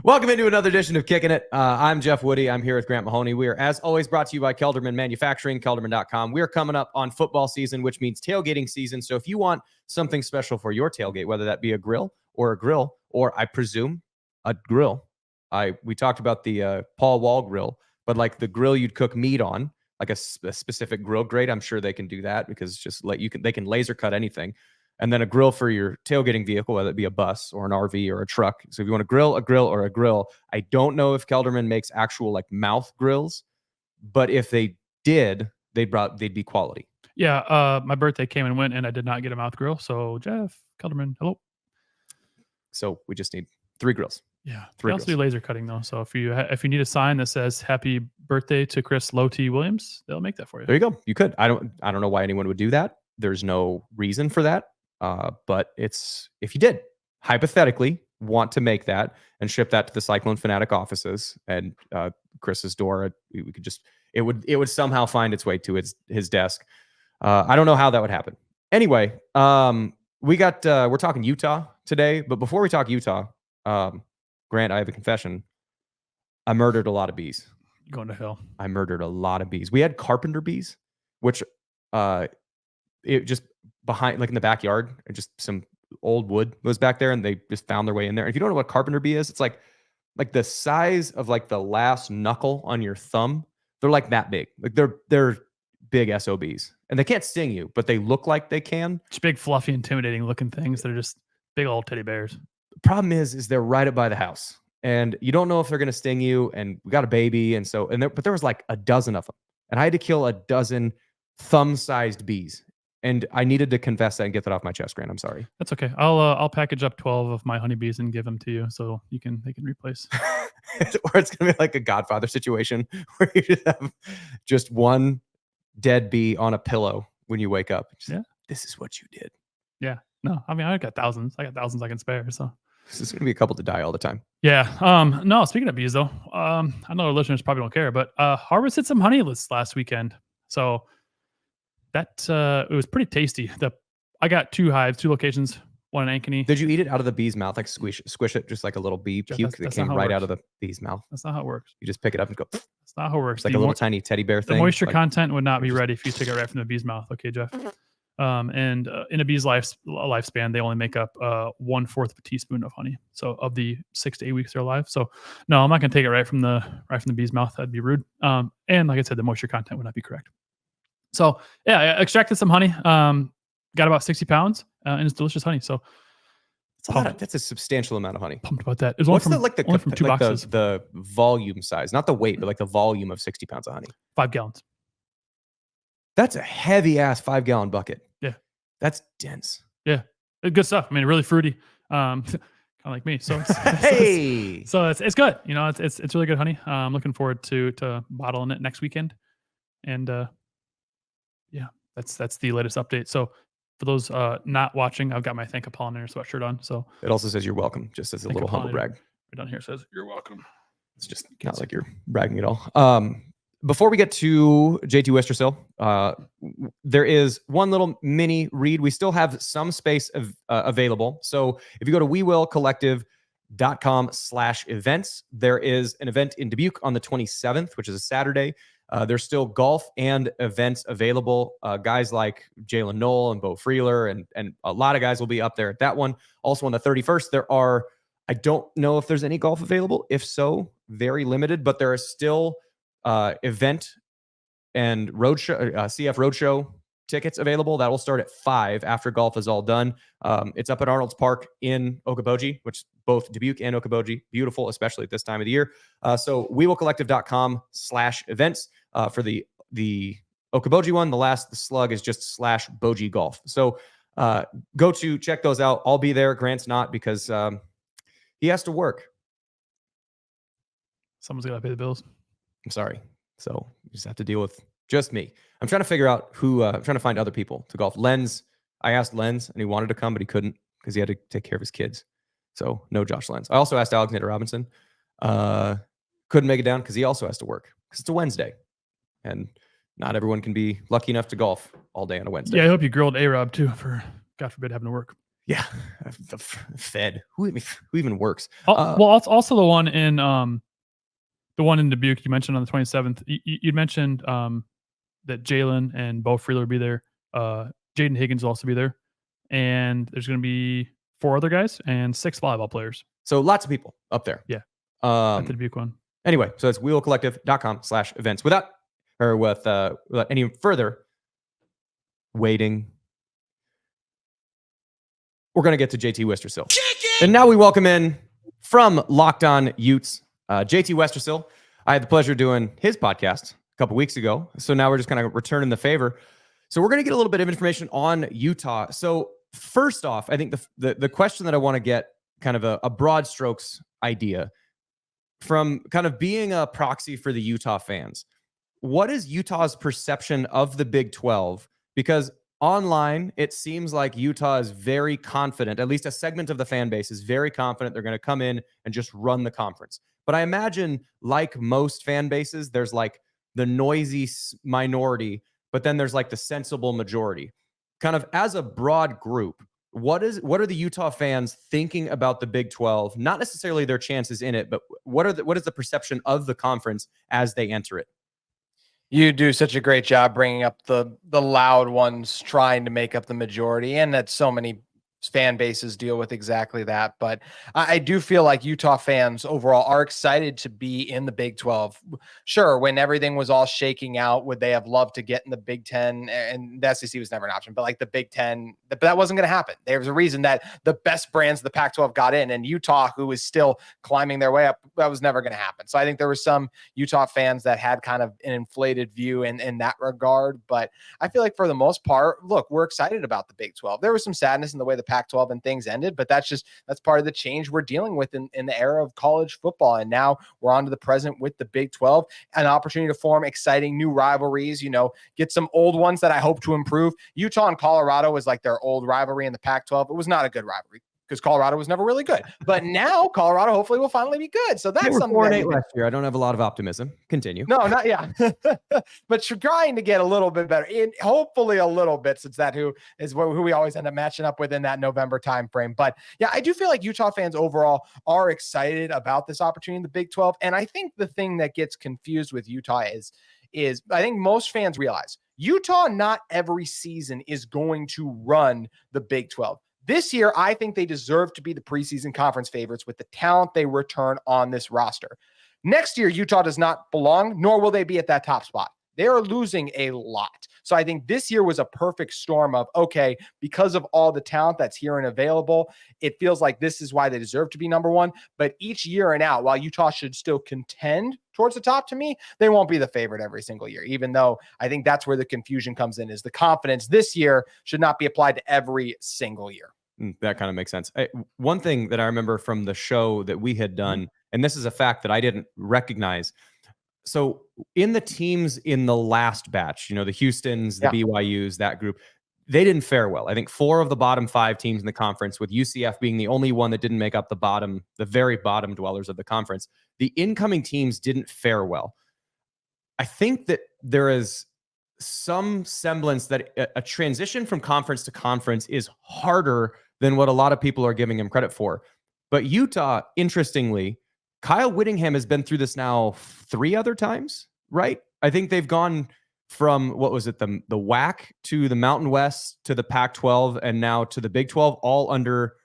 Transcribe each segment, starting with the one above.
Welcome into another edition of Kickin It. I'm Jeff Woody. I'm here with Grant Mahoney. We are, as always, brought to you by Kelderman Manufacturing, kelderman.com. We are coming up on football season, which means tailgating season. So if you want something special for your tailgate, whether that be a grill, or I presume a grill. We talked about the Paul Wall grill, but like the grill you'd cook meat on, like a specific grill grade. I'm sure they can do that because just they can laser cut anything. And then a grill for your tailgating vehicle, whether it be a bus or an RV or a truck. So if you want a grill. I don't know if Kelderman makes actual like mouth grills, but if they did, they'd be quality. Yeah, my birthday came and went, and I did not get a mouth grill. So Jeff Kelderman, hello. So we just need 3 grills. Yeah, we also do laser cutting though. So if you need a sign that says "Happy Birthday to Chris Low T Williams," they'll make that for you. There you go. You could. I don't know why anyone would do that. There's no reason for that. But if you did hypothetically want to make that and ship that to the Cyclone Fanatic offices and Chris's door, we could just it would somehow find its way to his desk. I don't know how that would happen. Anyway, we're talking Utah today, but before we talk Utah, Grant, I have a confession. I murdered a lot of bees. Going to hell. I murdered a lot of bees. We had carpenter bees, which it just behind, like in the backyard, just some old wood was back there, and they just found their way in there. And if you don't know what carpenter bee is, it's like the size of like the last knuckle on your thumb. They're like that big. Like they're big SOBs, and they can't sting you, but they look like they can. Just big, fluffy, intimidating looking things. They're just big old teddy bears. The problem is they're right up by the house, and you don't know if they're going to sting you. And we got a baby, but there was like a dozen of them, and I had to kill a dozen thumb-sized bees. And I needed to confess that and get that off my chest, Grant. I'm sorry. That's okay. I'll package up 12 of my honeybees and give them to you, so they can replace. Or it's gonna be like a Godfather situation where you just have just one dead bee on a pillow when you wake up. Yeah, this is what you did. Yeah. No, I mean I got thousands. I can spare. So this is gonna be a couple to die all the time. Yeah. No. Speaking of bees, though, I know our listeners probably don't care, but harvested some honey last weekend. So. That it was pretty tasty. I got 2 hives, 2 locations, one in Ankeny. Did you eat it out of the bee's mouth, like squish it, just like a little bee puke that came right out of the bee's mouth? That's not how it works. You just pick it up and go. That's not how it works. It's like a little tiny teddy bear thing. The moisture content would not be ready if you took it right from the bee's mouth. Okay, Jeff. And in a bee's lifespan, they only make up 1/4 of a teaspoon of honey. So of the 6 to 8 weeks they're alive. So no, I'm not gonna take it right from the bee's mouth. That'd be rude. And like I said, the moisture content would not be correct. So yeah, I extracted some honey, got about 60 pounds, and it's delicious honey. So that's a substantial amount of honey. Pumped about that. It was only from 2 boxes. The volume size, not the weight, but like the volume of 60 pounds of honey. 5 gallons. That's a heavy ass 5-gallon bucket. Yeah. That's dense. Yeah. Good stuff. I mean, really fruity. Kind of like me. So hey. So it's good. You know, it's really good honey. I'm looking forward to bottling it next weekend. And yeah, that's the latest update. So for those not watching, I've got my Thank a Pollinator sweatshirt on. So it also says you're welcome, just as a little humble brag. Right down here says you're welcome. It's just not like you're bragging at all. Before we get to JT Wistrcill, there is one little mini read. We still have some space available. So if you go to wewillcollective.com/events, there is an event in Dubuque on the 27th, which is a Saturday. There's still golf and events available. Guys like Jalen Knoll and Bo Freeler and a lot of guys will be up there at that one. Also on the 31st, I don't know if there's any golf available. If so, very limited, but there are still event and roadshow, CF Roadshow tickets available. That will start at 5 after golf is all done. It's up at Arnold's Park in Okoboji, which both Dubuque and Okoboji, beautiful, especially at this time of the year. So wewillcollective.com/events for the Okoboji one. The slug is just /Boji Golf. So go to check those out. I'll be there. Grant's not because he has to work. Someone's got to pay the bills. I'm sorry. So you just have to deal with just me. I'm trying to figure out who, I'm trying to find other people to golf. I asked Lenz and he wanted to come, but he couldn't because he had to take care of his kids. So no Josh Lenz. I also asked Alexander Robinson. Couldn't make it down because he also has to work because it's a Wednesday. And not everyone can be lucky enough to golf all day on a Wednesday. Yeah, I hope you grilled A-Rob too for, God forbid, having to work. Yeah, the Fed. Who even works? Well, it's also the one in Dubuque you mentioned on the 27th. You mentioned that Jalen and Bo Freeler will be there. Jaden Higgins will also be there, and there's going to be 4 other guys and 6 volleyball players. So lots of people up there. Yeah, at the Dubuque one. Anyway, so it's wheelcollective.com/events. Without any further waiting, we're going to get to JT Wistrcill. And now we welcome in from Locked On Utes, JT Wistrcill. I had the pleasure of doing his podcast a couple weeks ago. So now we're just kind of returning the favor. So we're going to get a little bit of information on Utah. So first off, I think the question that I want to get kind of a broad strokes idea from kind of being a proxy for the Utah fans. What is Utah's perception of the Big 12? Because online, it seems like Utah is very confident, at least a segment of the fan base is very confident they're going to come in and just run the conference. But I imagine, like most fan bases, there's like the noisy minority, but then there's like the sensible majority. Kind of as a broad group, what are the Utah fans thinking about the Big 12? Not necessarily their chances in it, but what is the perception of the conference as they enter it? You do such a great job bringing up the loud ones trying to make up the majority, and that so many fan bases deal with exactly that. But I do feel like Utah fans overall are excited to be in the Big 12. Sure, when everything was all shaking out, would they have loved to get in the Big 10? And the SEC was never an option, but like the Big 10, but that wasn't going to happen. There was a reason that the best brands of the Pac-12 got in, and Utah, who is still climbing their way up, that was never going to happen. So I think there were some Utah fans that had kind of an inflated view in that regard. But I feel like for the most part, look, we're excited about the Big 12. There was some sadness in the way the Pac-12 and things ended, but that's part of the change we're dealing with in the era of college football. And now we're on to the present with the Big 12, an opportunity to form exciting new rivalries, get some old ones that I hope to improve. Utah and Colorado was like their old rivalry in the Pac-12. It was not a good rivalry because Colorado was never really good, but now Colorado hopefully will finally be good. So that's something. 4-8 last year. I don't have a lot of optimism. Continue. No, not yeah, but you're trying to get a little bit better, hopefully a little bit, since that who we always end up matching up with in that November timeframe. But yeah, I do feel like Utah fans overall are excited about this opportunity in the Big 12, and I think the thing that gets confused with Utah is I think most fans realize Utah not every season is going to run the Big 12. This year, I think they deserve to be the preseason conference favorites with the talent they return on this roster. Next year, Utah does not belong, nor will they be at that top spot. They are losing a lot. So I think this year was a perfect storm of, okay, because of all the talent that's here and available, it feels like this is why they deserve to be number one. But each year and out, while Utah should still contend towards the top, to me, they won't be the favorite every single year, even though I think that's where the confusion comes in, is the confidence this year should not be applied to every single year. That kind of makes sense. One thing that I remember from the show that we had done, and this is a fact that I didn't recognize. So in the teams in the last batch, the Houstons, the BYUs, that group, they didn't fare well. I think 4 of the bottom 5 teams in the conference, with UCF being the only one that didn't make up the very bottom dwellers of the conference. The incoming teams didn't fare well. I think that there is some semblance that a transition from conference to conference is harder than what a lot of people are giving him credit for. But Utah, interestingly, Kyle Whittingham has been through this now 3 other times, right? I think they've gone from, what was it, the WAC to the Mountain West to the Pac-12 and now to the Big 12, all under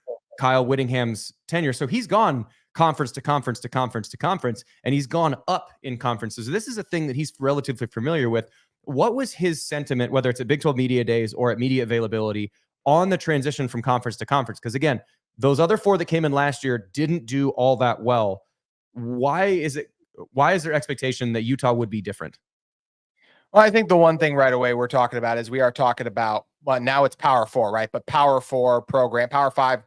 Kyle Whittingham's tenure. So he's gone conference to conference to conference to conference, and he's gone up in conferences. So this is a thing that he's relatively familiar with. What was his sentiment, whether it's at Big 12 Media Days or at media availability, on the transition from conference to conference? Because again, those other 4 that came in last year didn't do all that well. Why is there expectation that Utah would be different? Well, I think the one thing right away we're talking about is we are talking about, well, now it's Power 4, right? But Power 4 program, Power 5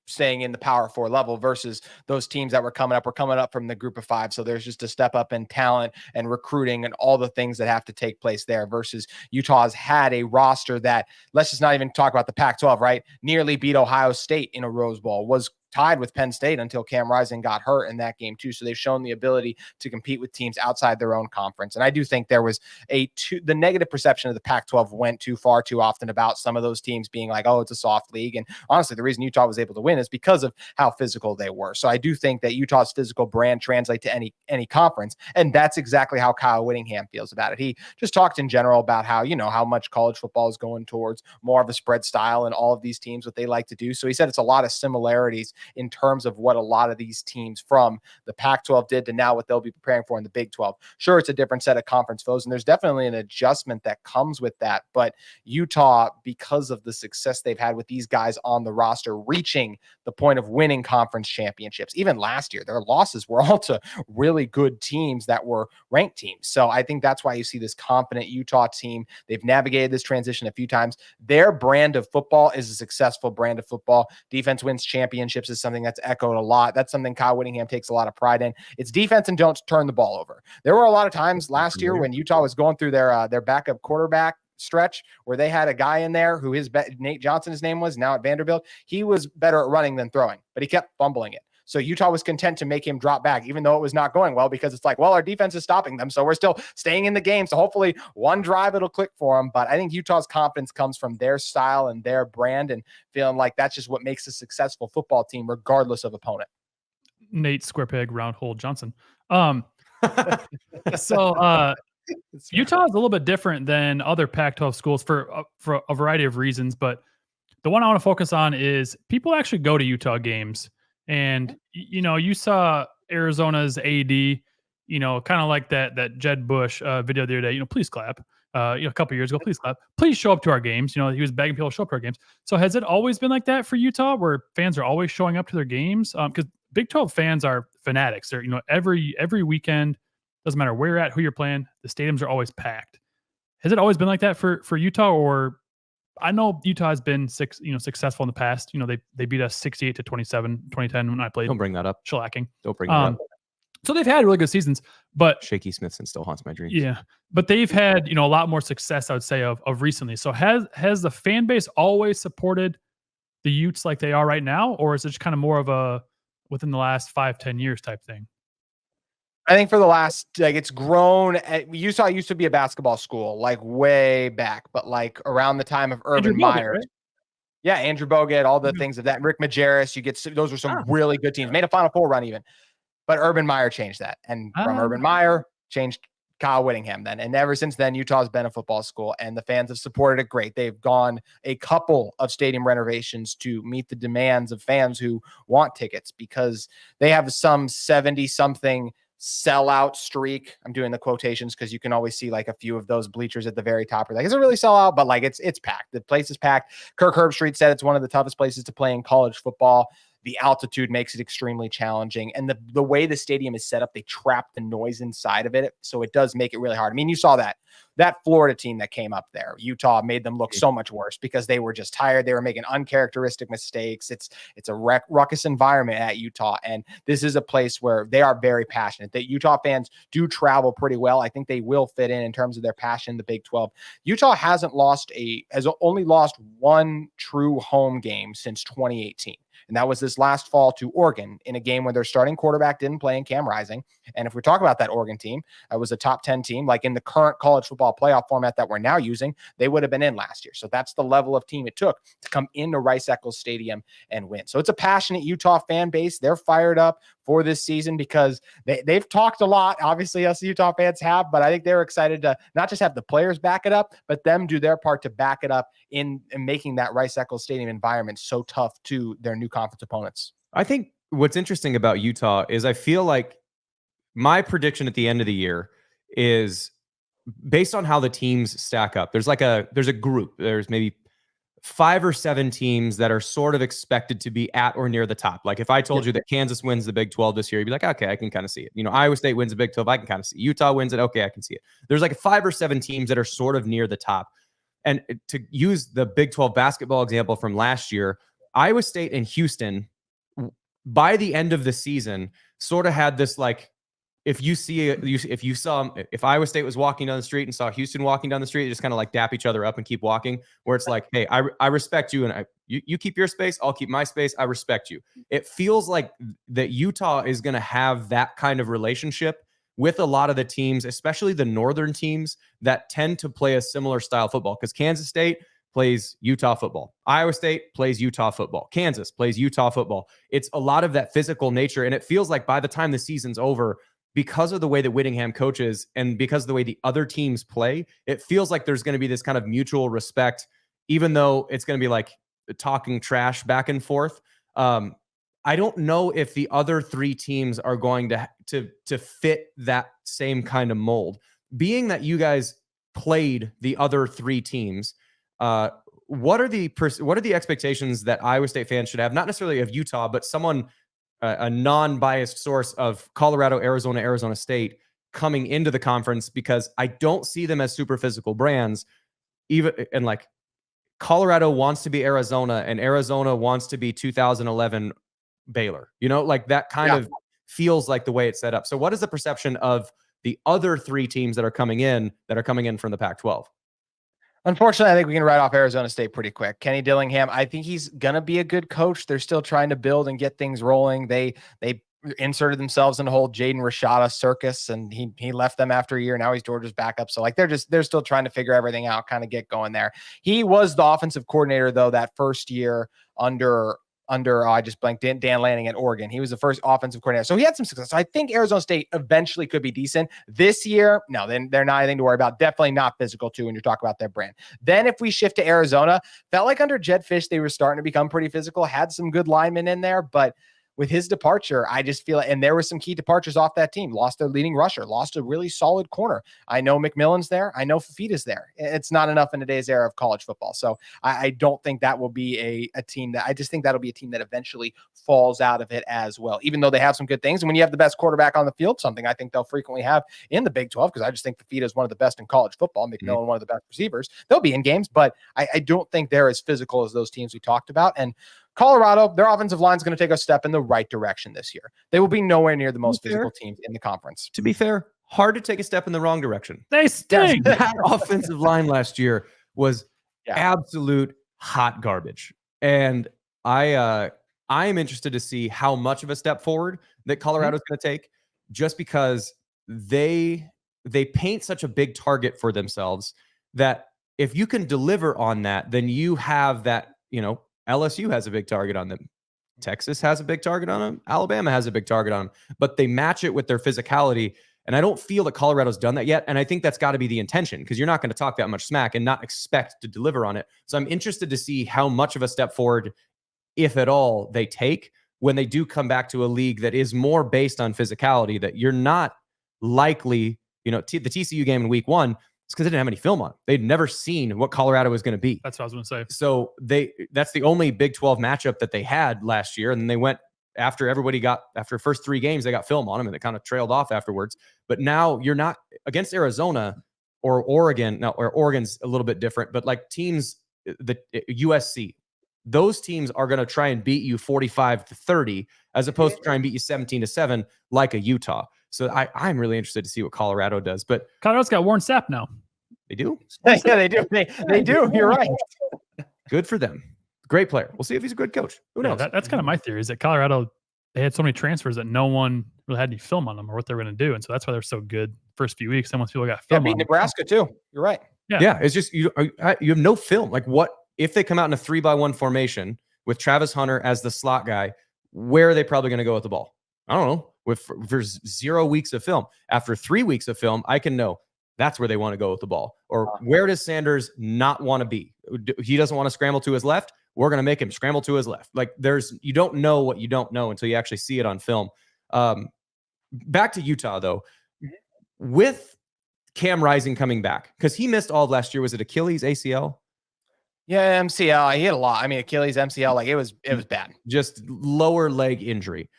staying in the Power 4 level versus those teams that were coming up from the group of 5. So there's just a step up in talent and recruiting and all the things that have to take place there versus Utah's had a roster that, let's just not even talk about the Pac-12, right? Nearly beat Ohio State in a Rose Bowl, was tied with Penn State until Cam Rising got hurt in that game too. So they've shown the ability to compete with teams outside their own conference. And I do think there was the negative perception of the Pac-12 went too far too often about some of those teams being like, oh, it's a soft league. And honestly, the reason Utah was able to win is because of how physical they were. So I do think that Utah's physical brand translates to any conference. And that's exactly how Kyle Whittingham feels about it. He just talked in general about how, how much college football is going towards more of a spread style and all of these teams, what they like to do. So he said it's a lot of similarities in terms of what a lot of these teams from the Pac-12 did to now what they'll be preparing for in the Big 12. Sure, it's a different set of conference foes, and there's definitely an adjustment that comes with that. But Utah, because of the success they've had with these guys on the roster, reaching the point of winning conference championships. Even last year, their losses were all to really good teams that were ranked teams. So I think that's why you see this confident Utah team. They've navigated this transition a few times. Their brand of football is a successful brand of football. Defense wins championships is something that's echoed a lot. That's something Kyle Whittingham takes a lot of pride in. It's defense and don't turn the ball over. There were a lot of times last year when Utah was going through their backup quarterback stretch where they had a guy in there who Nate Johnson, his name was, now at Vanderbilt. He was better at running than throwing, but he kept fumbling it. So Utah was content to make him drop back, even though it was not going well, because it's like, well, our defense is stopping them. So we're still staying in the game. So hopefully one drive, it'll click for them. But I think Utah's confidence comes from their style and their brand and feeling like that's just what makes a successful football team, regardless of opponent. Nate Square Peg Round Hole Johnson. So Utah is a little bit different than other Pac-12 schools for a variety of reasons. But the one I want to focus on is people actually go to Utah games. And, you saw Arizona's AD, kind of like that Jed Bush video the other day, please clap. A couple years ago, please clap. Please show up to our games. He was begging people to show up to our games. So has it always been like that for Utah, where fans are always showing up to their games? Because Big 12 fans are fanatics. They're, every weekend, doesn't matter where you're at, who you're playing, the stadiums are always packed. Has it always been like that for Utah, or I know Utah has been successful in the past. They beat us 68-27, 2010 when I played. Don't bring that up. Shellacking. Don't bring that up. So they've had really good seasons, but Shaky Smithson still haunts my dreams. Yeah, but they've had a lot more success, I would say, of recently. So has the fan base always supported the Utes like they are right now, or is it just kind of more of a within the last 5-10 years type thing? I think for the last, it's grown. Utah used to be a basketball school, like way back, but like around the time of Urban Meyer. Right? Yeah, Andrew Bogut, all the things of that. Rick Majerus, those were some really good teams. Made a Final Four run even. But Urban Meyer changed that. And from Urban Meyer, changed Kyle Whittingham then. And ever since then, Utah's been a football school, and the fans have supported it great. They've gone a couple of stadium renovations to meet the demands of fans who want tickets, because they have some 70-something sellout streak. I'm doing the quotations because you can always see like a few of those bleachers at the very top. Are like, is it really sellout? But like it's packed. The place is packed. Kirk Herbstreit said it's one of the toughest places to play in college football. The altitude makes it extremely challenging. And the way the stadium is set up, they trap the noise inside of it. So it does make it really hard. I mean, you saw that Florida team that came up there, Utah made them look so much worse because they were just tired. They were making uncharacteristic mistakes. It's a ruckus environment at Utah. And this is a place where they are very passionate. That Utah fans do travel pretty well. I think they will fit in terms of their passion in the Big 12. Utah has only lost one true home game since 2018. And that was this last fall to Oregon in a game where their starting quarterback didn't play in Cam Rising. And if we talk about that Oregon team, it was a top 10 team, like in the current college football playoff format that we're now using, they would have been in last year. So that's the level of team it took to come into Rice-Eccles Stadium and win. So it's a passionate Utah fan base. They're fired up for this season because they've talked a lot. Obviously, us Utah fans have, but I think they're excited to not just have the players back it up, but them do their part to back it up in making that Rice-Eccles Stadium environment so tough to their new conference opponents. I think what's interesting about Utah is I feel like my prediction at the end of the year is based on how the teams stack up. There's a group. There's maybe 5 or 7 teams that are sort of expected to be at or near the top. Like if I told you that Kansas wins the Big 12 this year, you'd be like, okay, I can kind of see it. Iowa State wins the Big 12, I can kind of see it. Utah wins it, okay, I can see it. There's like 5 or 7 teams that are sort of near the top. And to use the Big 12 basketball example from last year, Iowa State and Houston, by the end of the season, sort of had this like, if you see if Iowa State was walking down the street and saw Houston walking down the street, they just kind of like dap each other up and keep walking, where it's like, hey, I respect you, and you keep your space, I'll keep my space. I respect you. It feels like that Utah is going to have that kind of relationship with a lot of the teams, especially the northern teams that tend to play a similar style football, because Kansas State plays Utah football. Iowa State plays Utah football. Kansas plays Utah football. It's a lot of that physical nature. And it feels like by the time the season's over, because of the way that Whittingham coaches and because of the way the other teams play, it feels like there's going to be this kind of mutual respect, even though it's going to be like talking trash back and forth. I don't know if the other three teams are going to fit that same kind of mold. Being that you guys played the other three teams, what are the expectations that Iowa State fans should have? Not necessarily of Utah, but someone, a non-biased source of Colorado, Arizona, Arizona State coming into the conference, because I don't see them as super physical brands. And like Colorado wants to be Arizona, and Arizona wants to be 2011 Baylor. Like that kind of feels like the way it's set up. So what is the perception of the other three teams that are coming in from the Pac-12? Unfortunately, I think we can write off Arizona State pretty quick. Kenny Dillingham, I think he's going to be a good coach. They're still trying to build and get things rolling. They inserted themselves in the whole Jaden Rashada circus, and he left them after a year. Now he's Georgia's backup. So like they're still trying to figure everything out, kind of get going there. He was the offensive coordinator though that first year under I just blanked, Dan Lanning at Oregon. He was the first offensive coordinator. So he had some success. So I think Arizona State eventually could be decent. This year, no, then they're not anything to worry about. Definitely not physical too when you're talking about their brand. Then if we shift to Arizona, felt like under Jed Fish, they were starting to become pretty physical, had some good linemen in there, but with his departure, I just feel like, and there were some key departures off that team, lost their leading rusher, lost a really solid corner. I know McMillan's there. I know Fafita's there. It's not enough in today's era of college football. So I don't think that will be a team that, I just think that'll be a team that eventually falls out of it as well, even though they have some good things. And when you have the best quarterback on the field, something I think they'll frequently have in the Big 12, because I just think Fafita is one of the best in college football, McMillan, one of the best receivers. They'll be in games, but I don't think they're as physical as those teams we talked about. And Colorado, their offensive line is going to take a step in the right direction this year. They will be nowhere near the most physical teams in the conference. To be fair, hard to take a step in the wrong direction. They stink. That offensive line last year was absolute hot garbage. And I am interested to see how much of a step forward that Colorado is going to take, just because they paint such a big target for themselves that if you can deliver on that, then you have that, LSU has a big target on them. Texas has a big target on them. Alabama has a big target on them, but they match it with their physicality. And I don't feel that Colorado's done that yet. And I think that's got to be the intention, because you're not going to talk that much smack and not expect to deliver on it. So I'm interested to see how much of a step forward, if at all, they take when they do come back to a league that is more based on physicality, that you're not likely, the TCU game in week 1, it's because they didn't have any film on. They'd never seen what Colorado was going to be. That's what I was going to say. So that's the only Big 12 matchup that they had last year. And then they went after the first 3 games, they got film on them and they kind of trailed off afterwards. But now you're not against Arizona or Oregon. Now, or Oregon's a little bit different, but like teams, the USC, those teams are going to try and beat you 45-30 as opposed to try and beat you 17-7 like a Utah. So I'm really interested to see what Colorado does. But Colorado's got Warren Sapp now. They do? Yeah, they do. They do. You're right. Good for them. Great player. We'll see if he's a good coach. Who knows? That's kind of my theory, is that Colorado, they had so many transfers that no one really had any film on them or what they were going to do. And so that's why they're so good first few weeks. And once people got film beat Nebraska too. You're right. Yeah. It's just, you have no film. Like, what if they come out in a 3-by-1 formation with Travis Hunter as the slot guy? Where are they probably going to go with the ball? I don't know. For 0 weeks of film. After 3 weeks of film, I can know that's where they want to go with the ball. Or where does Sanders not want to be? He doesn't want to scramble to his left. We're going to make him scramble to his left. Like, you don't know what you don't know until you actually see it on film. Back to Utah though, with Cam Rising coming back, because he missed all of last year. Was it Achilles, ACL? Yeah, MCL. He had a lot. I mean, Achilles, MCL, like it was bad. Just lower leg injury.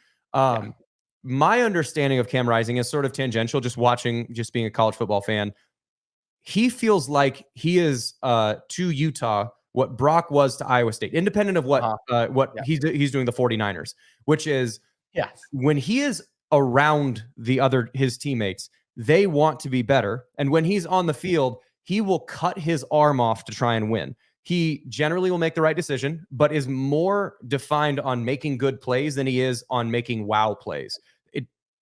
My understanding of Cam Rising is sort of tangential, just being a college football fan. He feels like he is to Utah what Brock was to Iowa State, independent of what he's doing the 49ers, which is when he is around his teammates. They want to be better. And when he's on the field, he will cut his arm off to try and win. He generally will make the right decision, but is more defined on making good plays than he is on making wow plays.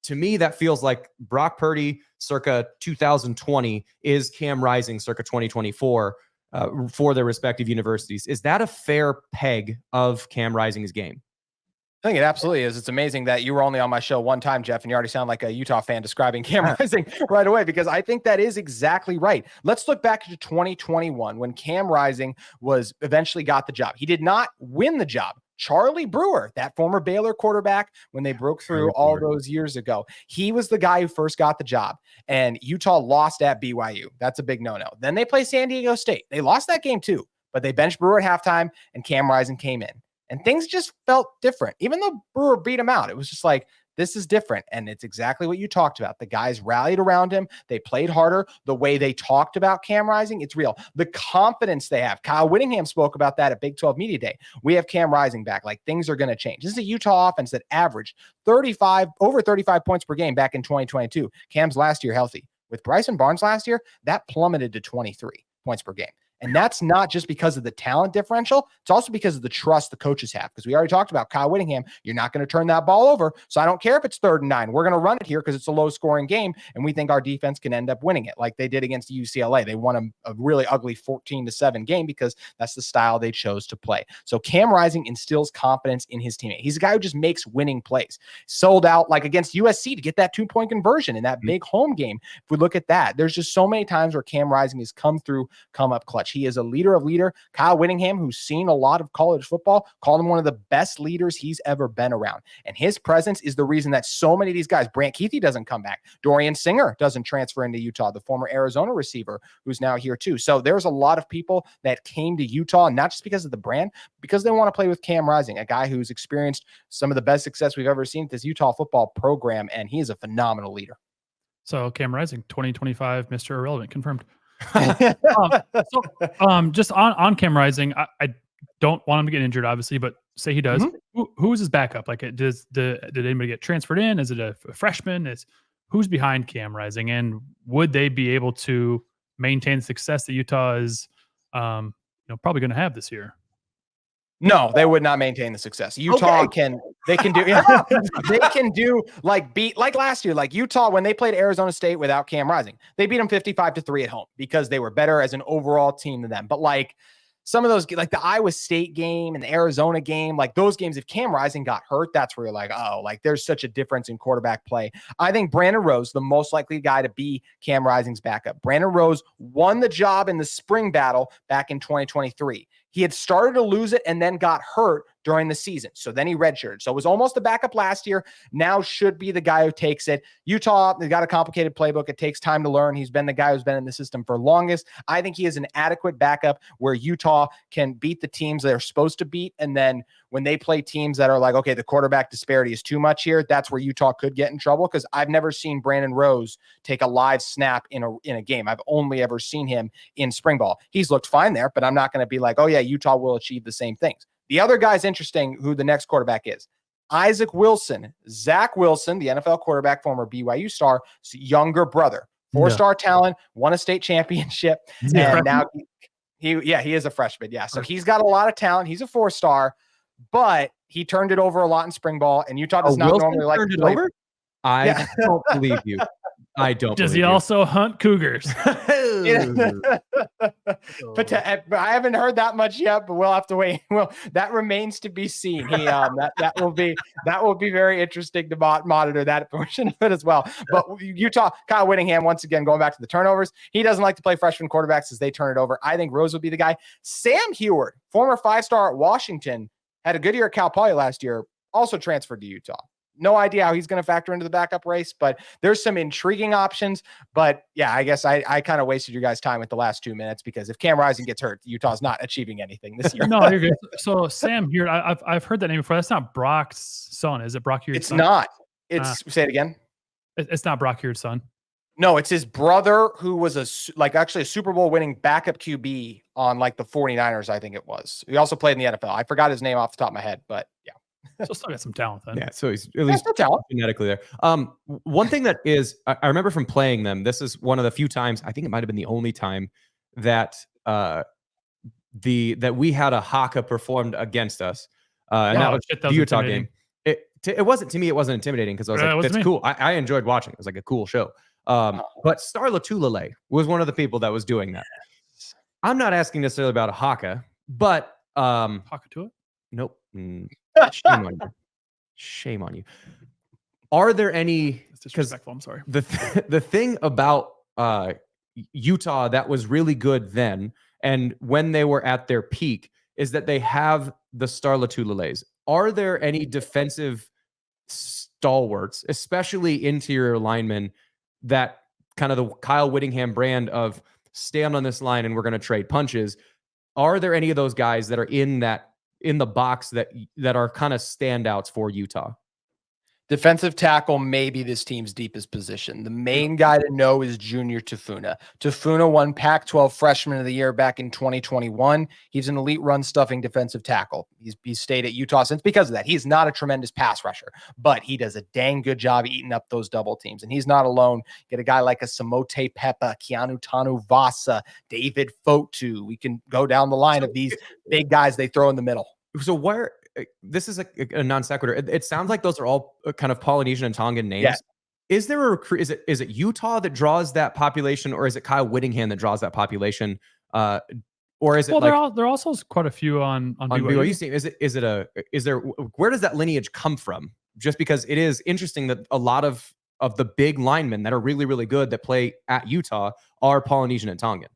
To me, that feels like Brock Purdy circa 2020 is Cam Rising circa 2024 for their respective universities. Is that a fair peg of Cam Rising's game? I think it absolutely is. It's amazing that you were only on my show one time, Jeff, and you already sound like a Utah fan describing Cam Rising right away, because I think that is exactly right. Let's look back to 2021 when Cam Rising eventually got the job. He did not win the job. Charlie Brewer, that former Baylor quarterback, when they broke through all those years ago, he was the guy who first got the job, and Utah lost at BYU. That's a big no-no. Then they play San Diego State. They lost that game too, but they benched Brewer at halftime, and Cam Rising came in. And things just felt different. Even though Brewer beat him out, it was just like, this is different. And it's exactly what you talked about. The guys rallied around him. They played harder. The way they talked about Cam Rising, it's real. The confidence they have. Kyle Whittingham spoke about that at Big 12 Media Day. We have Cam Rising back. Like, things are going to change. This is a Utah offense that averaged over 35 points per game back in 2022. Cam's last year healthy. With Bryson Barnes last year, that plummeted to 23 points per game. And that's not just because of the talent differential. It's also because of the trust the coaches have. Because we already talked about Kyle Whittingham. You're not going to turn that ball over. So I don't care if it's 3rd and 9. We're going to run it here because it's a low scoring game. And we think our defense can end up winning it like they did against UCLA. They won a really ugly 14-7 game because that's the style they chose to play. So Cam Rising instills confidence in his teammate. He's a guy who just makes winning plays. Sold out like against USC to get that 2-point conversion in that big home game. If we look at that, there's just so many times where Cam Rising has come up clutch. He is a leader of leader. Kyle Whittingham, who's seen a lot of college football, called him one of the best leaders he's ever been around. And his presence is the reason that so many of these guys, Brant Keithy doesn't come back. Dorian Singer doesn't transfer into Utah, the former Arizona receiver who's now here too. So there's a lot of people that came to Utah, not just because of the brand, because they want to play with Cam Rising, a guy who's experienced some of the best success we've ever seen with this Utah football program. And he is a phenomenal leader. So Cam Rising, 2025, Mr. Irrelevant, confirmed. Just on Cam Rising, I don't want him to get injured, obviously, but say he does. Who is his backup? Like, did anybody get transferred in? Is it a freshman? Who's behind Cam Rising, and would they be able to maintain the success that Utah is, probably going to have this year? No, they would not maintain the success. Utah can do like last year, like Utah, when they played Arizona State without Cam Rising, they beat them 55-3 at home because they were better as an overall team than them. But like some of those, like the Iowa State game and the Arizona game, like those games, if Cam Rising got hurt, that's where you're like, oh, like there's such a difference in quarterback play. I think Brandon Rose, the most likely guy to be Cam Rising's backup. Brandon Rose won the job in the spring battle back in 2023. He had started to lose it and then got hurt during the season. So then he redshirted. So it was almost a backup last year. Now should be the guy who takes it. Utah, they've got a complicated playbook. It takes time to learn. He's been the guy who's been in the system for longest. I think he is an adequate backup where Utah can beat the teams they're supposed to beat. And then when they play teams that are like, okay, the quarterback disparity is too much here, that's where Utah could get in trouble, because I've never seen Brandon Rose take a live snap in a game. I've only ever seen him in spring ball. He's looked fine there, but I'm not going to be like, oh yeah, Utah will achieve the same things. The other guy's interesting who the next quarterback is. Isaac Wilson, Zach Wilson, the NFL quarterback, former BYU star, younger brother, 4-star talent, won a state championship. And now he is a freshman. Yeah. So he's got a lot of talent. He's a 4-star, but he turned it over a lot in spring ball, and Utah does not normally like to play. I don't believe you. I don't. Does he also hunt cougars? But I haven't heard that much yet, but we'll have to wait. Well, that remains to be seen. He that will be very interesting to monitor that portion of it as well. But Utah, Kyle Whittingham, once again, going back to the turnovers, he doesn't like to play freshman quarterbacks as they turn it over. I think Rose would be the guy. Sam Heward, former 5-star at Washington, had a good year at Cal Poly last year, also transferred to Utah. No idea how he's going to factor into the backup race, but there's some intriguing options. But yeah, I guess I kind of wasted your guys' time with the last 2 minutes, because if Cam Rising gets hurt, Utah's not achieving anything this year. No, you're good. So Sam Heward, I've heard that name before. That's not Brock's son, is it? Brock Heward's son? It's not. Say it again. It's not Brock Heward's son. No, it's his brother, who was actually a Super Bowl winning backup QB on like the 49ers, I think it was. He also played in the NFL. I forgot his name off the top of my head, but yeah. So still got some talent then. Yeah, so he's at least genetically there. One thing that is, I remember from playing them, this is one of the few times, I think it might have been the only time that that we had a haka performed against us, and that was the Utah game. It wasn't, to me, it wasn't intimidating because I was like, that's cool. I enjoyed watching. It was like a cool show. But Star Lotulelei was one of the people that was doing that. I'm not asking necessarily about a haka, but haka to it? Nope. Shame on you. Shame on you. Are there any? It's disrespectful. I'm sorry. The thing about Utah that was really good then, and when they were at their peak, is that they have the Star Lotuleleis. Are there any defensive stalwarts, especially interior linemen, that kind of the Kyle Whittingham brand of stand on this line and we're going to trade punches? Are there any of those guys that are in the box that are kind of standouts for Utah? Defensive tackle may be this team's deepest position. The main guy to know is Junior Tafuna. Tafuna won Pac-12 Freshman of the Year back in 2021. He's an elite run-stuffing defensive tackle. He's stayed at Utah since because of that. He's not a tremendous pass rusher, but he does a dang good job eating up those double teams. And he's not alone. Get a guy like a Samote Pepa, Keanu Tanu Vasa, David Fotu. We can go down the line of these big guys they throw in the middle. So where... This is a non sequitur. It sounds like those are all kind of Polynesian and Tongan names. Yeah. Is there a recruit? Is it Utah that draws that population, or is it Kyle Whittingham that draws that population? Or is it? Well, there are also quite a few on BYU. Where does that lineage come from? Just because it is interesting that a lot of the big linemen that are really, really good that play at Utah are Polynesian and Tongan.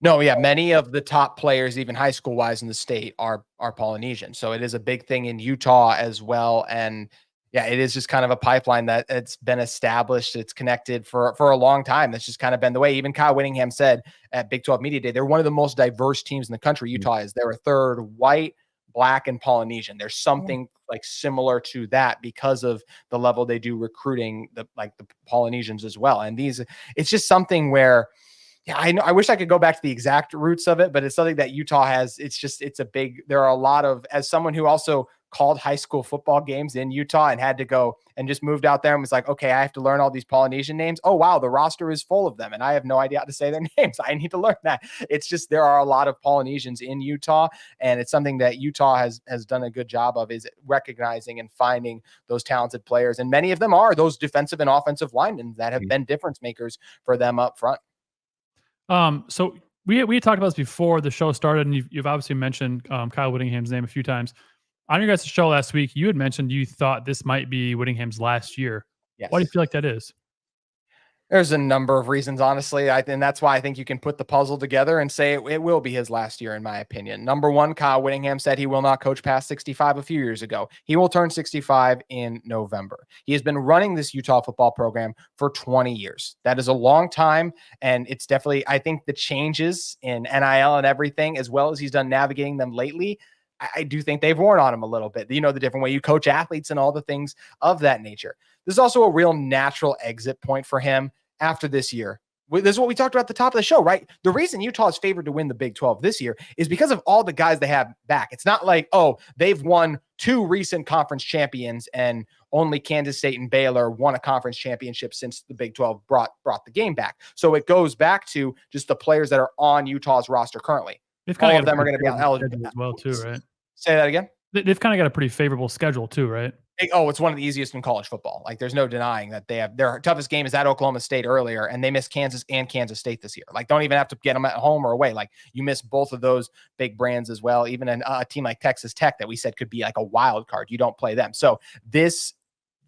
No, yeah, many of the top players, even high school wise in the state, are Polynesian. So it is a big thing in Utah as well. And yeah, it is just kind of a pipeline that it's been established. It's connected for a long time. That's just kind of been the way. Even Kyle Whittingham said at Big 12 Media Day, they're one of the most diverse teams in the country. Utah is. They're a third white, Black, and Polynesian. There's something like similar to that because of the level they do recruiting the Polynesians as well. And it's just something where, yeah, I know. I wish I could go back to the exact roots of it, but it's something that Utah has. There are a lot of, as someone who also called high school football games in Utah and had to go and just moved out there and was like, okay, I have to learn all these Polynesian names. Oh, wow. The roster is full of them. And I have no idea how to say their names. I need to learn that. It's just, there are a lot of Polynesians in Utah. And it's something that Utah has done a good job of, is recognizing and finding those talented players. And many of them are those defensive and offensive linemen that have been difference makers for them up front. So we talked about this before the show started, and you've obviously mentioned Kyle Whittingham's name a few times. On your guys' show last week, you had mentioned you thought this might be Whittingham's last year. Yes. Why do you feel like that is? There's a number of reasons, honestly. And that's why I think you can put the puzzle together and say it will be his last year, in my opinion. Number one, Kyle Whittingham said he will not coach past 65 a few years ago. He will turn 65 in November. He has been running this Utah football program for 20 years. That is a long time. And it's definitely, I think the changes in NIL and everything, as well as he's done navigating them lately, I do think they've worn on him a little bit. You know, the different way you coach athletes and all the things of that nature. This is also a real natural exit point for him after this year. This is what we talked about at the top of the show, right? The reason Utah is favored to win the Big 12 this year is because of all the guys they have back. It's not like, oh, they've won 2 recent conference champions and only Kansas State and Baylor won a conference championship since the Big 12 brought the game back. So it goes back to just the players that are on Utah's roster currently. All of them are going to be eligible as well, too, right? Say that again. They've kind of got a pretty favorable schedule too, right? It's one of the easiest in college football. Like, there's no denying that they have their toughest game is at Oklahoma State earlier, and they missed Kansas and Kansas State this year. Like, don't even have to get them at home or away. Like, you miss both of those big brands as well. Even a team like Texas Tech that we said could be like a wild card, you don't play them. So this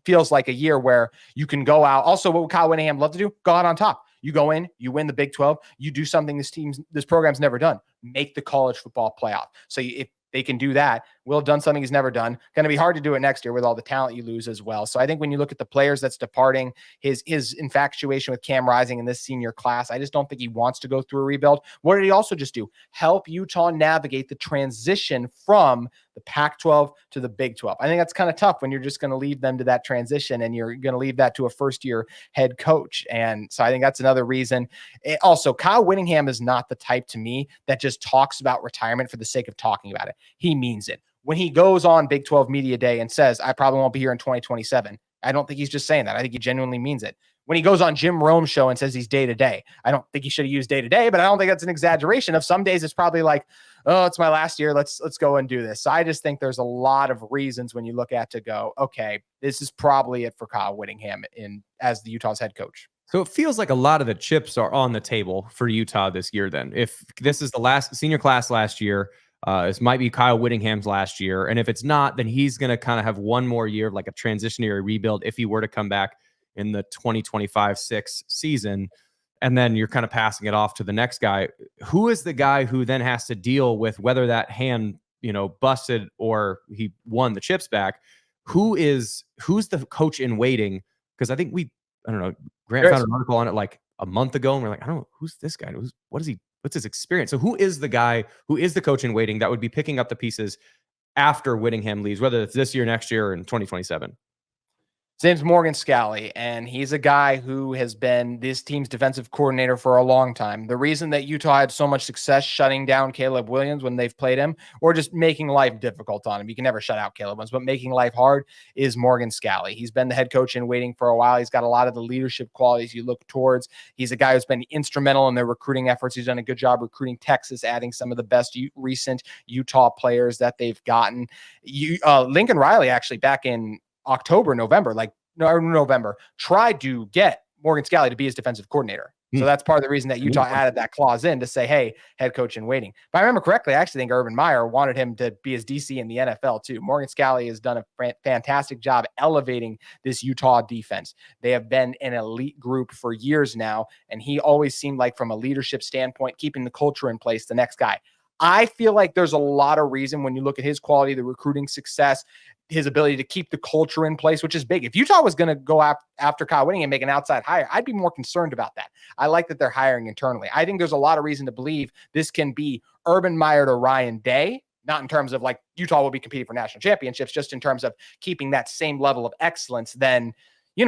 feels like a year where you can go out. Also, what would Kyle Whittingham love to do? Go out on top. You go in, you win the Big 12, you do something this program's never done. Make the college football playoff. So if they can do that, Will have done something he's never done. Going to be hard to do it next year with all the talent you lose as well. So I think when you look at the players that's departing, his infatuation with Cam Rising in this senior class, I just don't think he wants to go through a rebuild. What did he also just do? Help Utah navigate the transition from the Pac-12 to the Big 12. I think that's kind of tough when you're just going to leave them to that transition and you're going to leave that to a first-year head coach. And so I think that's another reason. Also, Kyle Whittingham is not the type to me that just talks about retirement for the sake of talking about it. He means it. when he goes on Big 12 Media Day and says, I probably won't be here in 2027, I don't think he's just saying that. I think he genuinely means it. When he goes on Jim Rome's show and says he's day to day, I don't think he should have used day to day, but I don't think that's an exaggeration. Of some days it's probably like, oh, it's my last year. Let's go and do this. So I just think there's a lot of reasons when you look at to go, okay, this is probably it for Kyle Whittingham as the Utah's head coach. So it feels like a lot of the chips are on the table for Utah this year. Then, if this is the last senior class last year, this might be Kyle Whittingham's last year, and if it's not, then he's going to kind of have one more year of like a transitionary rebuild if he were to come back in the 2025-6 season, and then you're kind of passing it off to the next guy. Who is the guy who then has to deal with whether that hand, busted or he won the chips back? Who's the coach in waiting? Because I think I don't know, Grant found an article on it like a month ago, and we're like, I don't know, who's this guy? What's his experience? So who is the guy who is the coach in waiting that would be picking up the pieces after Whittingham leaves, whether it's this year, next year, or in 2027? His name's Morgan Scalley, and he's a guy who has been this team's defensive coordinator for a long time. The reason that Utah had so much success shutting down Caleb Williams when they've played him, or just making life difficult on him, you can never shut out Caleb Williams, but making life hard, is Morgan Scalley. He's been the head coach in waiting for a while. He's got a lot of the leadership qualities you look towards. He's a guy who's been instrumental in their recruiting efforts. He's done a good job recruiting Texas, adding some of the best recent Utah players that they've gotten. Lincoln Riley, actually, back in November, tried to get Morgan Scalley to be his defensive coordinator. So that's part of the reason that Utah added that clause in to say, hey, head coach in waiting. If I remember correctly, I actually think Urban Meyer wanted him to be his DC in the NFL too. Morgan Scalley has done a fantastic job elevating this Utah defense. They have been an elite group for years now, and he always seemed like, from a leadership standpoint, keeping the culture in place, the next guy. I feel like there's a lot of reason when you look at his quality, the recruiting success, his ability to keep the culture in place, which is big. If Utah was going to go after Kyle Whittingham and make an outside hire, I'd be more concerned about that. I like that they're hiring internally. I think there's a lot of reason to believe this can be Urban Meyer to Ryan Day, not in terms of like Utah will be competing for national championships, just in terms of keeping that same level of excellence than,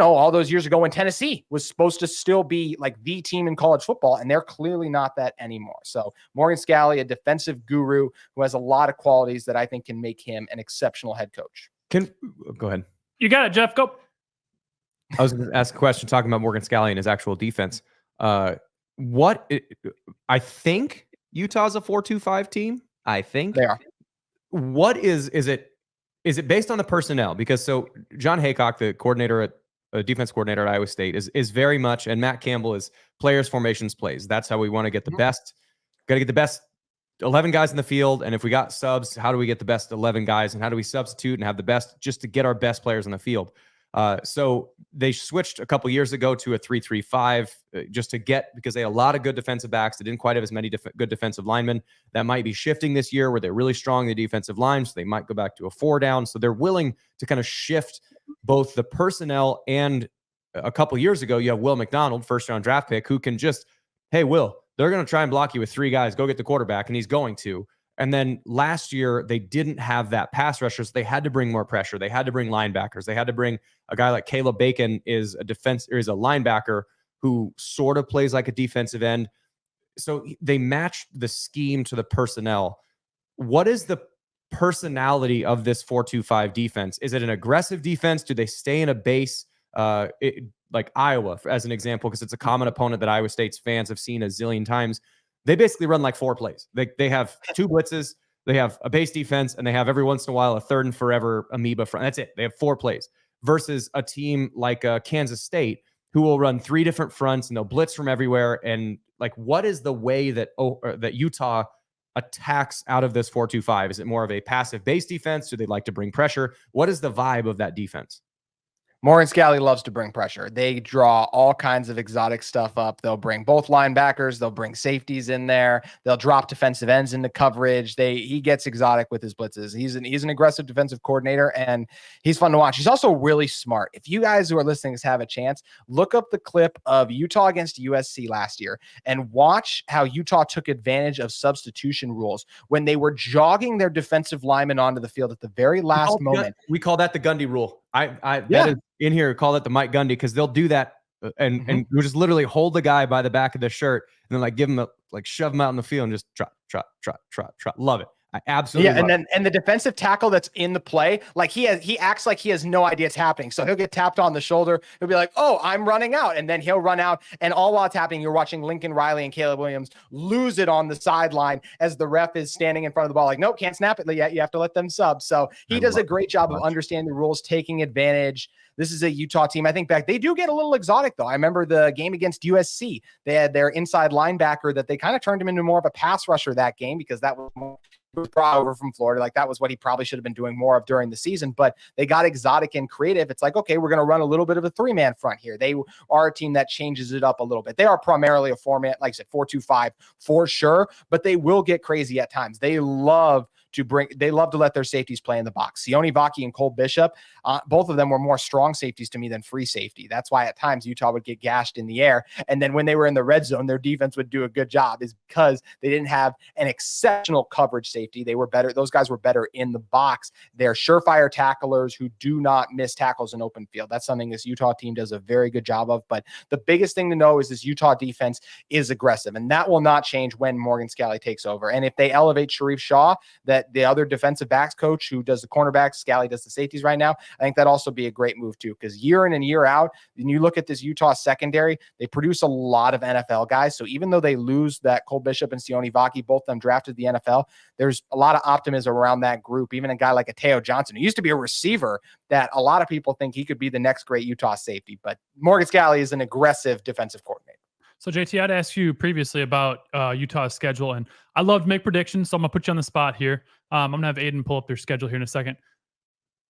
all those years ago when Tennessee was supposed to still be like the team in college football, and they're clearly not that anymore. So Morgan Scalley, a defensive guru who has a lot of qualities that I think can make him an exceptional head coach. Go ahead. You got it, Jeff. Go. I was going to ask a question talking about Morgan Scalley and his actual defense. I think Utah's a 4-2-5 team. I think they are. What is it based on the personnel? Because so John Haycock, the defense coordinator at Iowa State, is very much, and Matt Campbell is players, formations, plays. That's how we want to get the best. Got to get the best 11 guys in the field, and if we got subs, how do we get the best 11 guys, and how do we substitute and have the best, just to get our best players on the field? So they switched a couple years ago to a 3-3-5 just to because they had a lot of good defensive backs. They didn't quite have as many good defensive linemen. That might be shifting this year where they're really strong in the defensive line, so they might go back to a 4 down. So they're willing to kind of shift both the personnel, and a couple years ago, you have Will McDonald, first-round draft pick, who can just, hey, Will, they're going to try and block you with 3 guys. Go get the quarterback, and he's going to. And then last year, they didn't have that pass rusher, so they had to bring more pressure. They had to bring linebackers. They had to bring a guy like Caleb Bacon is a linebacker who sort of plays like a defensive end. So they matched the scheme to the personnel. What is the personality of this 4-2-5 defense? Is it an aggressive defense? Do they stay in a base? Like Iowa, as an example, because it's a common opponent that Iowa State's fans have seen a zillion times. They basically run like 4 plays. They have 2 blitzes, they have a base defense, and they have every once in a while a third and forever amoeba front. That's it. They have 4 plays versus a team like Kansas State, who will run 3 different fronts and they'll blitz from everywhere. And like, what is the way that Utah attacks out of this 4-2-5? Is it more of a passive base defense? Do they like to bring pressure? What is the vibe of that defense? Morgan Scalley loves to bring pressure. They draw all kinds of exotic stuff up. They'll bring both linebackers. They'll bring safeties in there. They'll drop defensive ends into coverage. He gets exotic with his blitzes. He's an aggressive defensive coordinator, and he's fun to watch. He's also really smart. If you guys who are listening have a chance, look up the clip of Utah against USC last year and watch how Utah took advantage of substitution rules when they were jogging their defensive linemen onto the field at the very last moment. We call that the Gundy rule. That is in here, call it the Mike Gundy, because they'll do that and you just literally hold the guy by the back of the shirt and then like give him shove him out in the field and just trot. Love it. I absolutely. Yeah, and the defensive tackle that's in the play, like he acts like he has no idea it's happening. So he'll get tapped on the shoulder. He'll be like, "Oh, I'm running out," and then he'll run out. And all while it's happening, you're watching Lincoln Riley and Caleb Williams lose it on the sideline as the ref is standing in front of the ball, like, "Nope, can't snap it yet. You have to let them sub." So he does a great job of understanding the rules, taking advantage. This is a Utah team. I think back, they do get a little exotic, though. I remember the game against USC. They had their inside linebacker that they kind of turned him into more of a pass rusher that game because that was more brought over from Florida. Like that was what he probably should have been doing more of during the season, but they got exotic and creative. It's like, okay, we're going to run a little bit of a 3-man front here. They are a team that changes it up a little bit. They are primarily a format, like I said, 4-2-5 for sure, but they will get crazy at times. They love to let their safeties play in the box. Sione Vaki and Cole Bishop, both of them were more strong safeties to me than free safety. That's why at times Utah would get gashed in the air. And then when they were in the red zone, their defense would do a good job, is because they didn't have an exceptional coverage safety. They were better. Those guys were better in the box. They're surefire tacklers who do not miss tackles in open field. That's something this Utah team does a very good job of. But the biggest thing to know is this Utah defense is aggressive, and that will not change when Morgan Scalley takes over. And if they elevate Sharif Shaw, that the other defensive backs coach who does the cornerbacks, Scalley does the safeties right now, I think that also be a great move too, because year in and year out, when you look at this Utah secondary, they produce a lot of NFL guys. So even though they lose that Cole Bishop and Sione Vaki, both of them drafted the NFL, there's a lot of optimism around that group. Even a guy like a Teo Johnson, who used to be a receiver, that a lot of people think he could be the next great Utah safety. But Morgan Scalley is an aggressive defensive coordinator. So JT, I'd asked you previously about Utah's schedule, and I love to make predictions, so I'm gonna put you on the spot here. I'm gonna have Aiden pull up their schedule here in a second.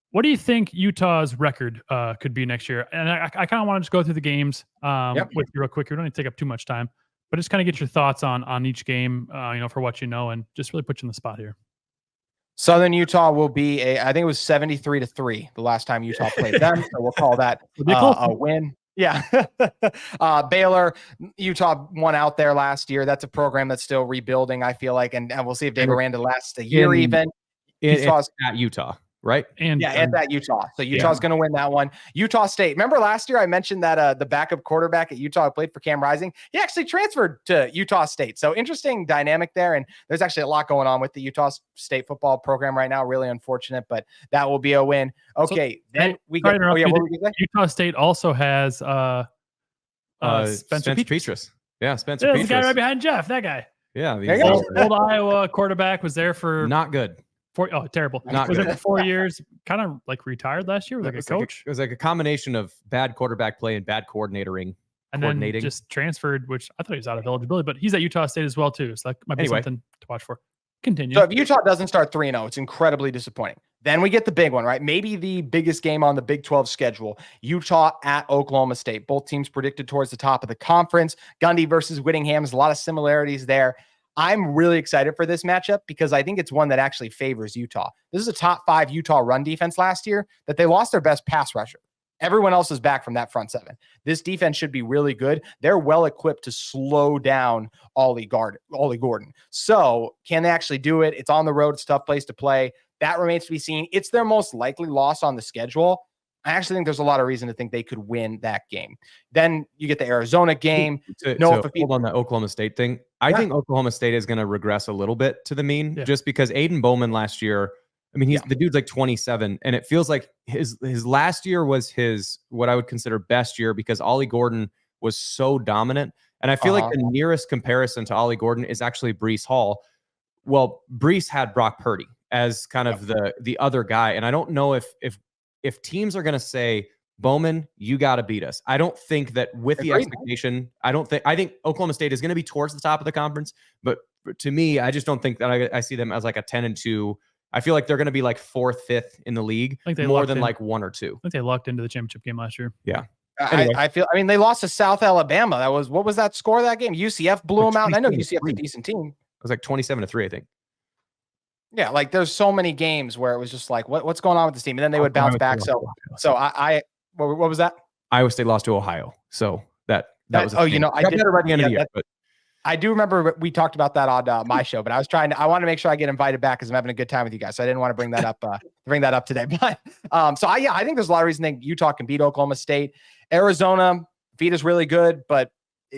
What do you think Utah's record could be next year? And I kind of want to just go through the games with you real quick. We don't need to take up too much time, but just kind of get your thoughts on each game, for what you know, and just really put you on the spot here. Southern Utah will be I think it was 73-3 the last time Utah played them, so we'll call that a win. Yeah. Baylor, Utah won out there last year. That's a program that's still rebuilding, I feel like. And we'll see if Dave Aranda lasts a year even. Utah's at Utah, right? And it's at Utah. So Utah's going to win that one. Utah State. Remember last year I mentioned that the backup quarterback at Utah played for Cam Rising. He actually transferred to Utah State. So interesting dynamic there. And there's actually a lot going on with the Utah State football program right now. Really unfortunate, but that will be a win. Okay. So, then we get Utah State also has Spencer Petras. Yeah, Spencer Petras. The guy right behind Jeff, that guy. Yeah. Old Iowa quarterback was there for not good. Terrible. Not was good. there for 4 years, kind of like retired last year, like a coach. It was like a combination of bad quarterback play and bad coordinating. And then just transferred, which I thought he was out of eligibility, but he's at Utah State as well too. So that might be something to watch for. Continue. So if Utah doesn't start 3-0, it's incredibly disappointing. Then we get the big one, right? Maybe the biggest game on the Big 12 schedule, Utah at Oklahoma State. Both teams predicted towards the top of the conference. Gundy versus Whittingham. There's a lot of similarities there. I'm really excited for this matchup because I think it's one that actually favors Utah. This is a top 5 Utah run defense last year that they lost their best pass rusher. Everyone else is back from that front 7. This defense should be really good. They're well equipped to slow down Ollie Gordon. So can they actually do it? It's on the road. It's a tough place to play. That remains to be seen. It's their most likely loss on the schedule. I actually think there's a lot of reason to think they could win that game. Then you get the Arizona game. Hold on that Oklahoma State thing. I think Oklahoma State is going to regress a little bit to the mean just because Aiden Bowman last year, I mean, the dude's like 27, and it feels like his last year was his what I would consider best year because Ollie Gordon was so dominant. And I feel like the nearest comparison to Ollie Gordon is actually Breece Hall. Well, Breece had Brock Purdy as kind of the other guy, and I don't know if teams are going to say, Bowman, you got to beat us. I don't think that with the expectation, I think Oklahoma State is going to be towards the top of the conference, but to me, I just don't think that I see them as like a 10-2. I feel like they're going to be like 4th, 5th in the league, more than like 1 or 2. I think they lucked into the championship game last year. Yeah. Anyway. I mean, they lost to South Alabama. What was that score of that game? UCF blew them out. And I know UCF is a decent team. It was like 27-3, I think. Yeah, like there's so many games where it was just like, what's going on with this team? And then they would bounce back. What was that? Iowa State lost to Ohio. So that was I did better by the end of the year. But I do remember we talked about that on my show, but I want to make sure I get invited back because I'm having a good time with you guys. So I didn't want to bring that up today. But I think there's a lot of reason that Utah can beat Oklahoma State. Arizona, feet is really good, but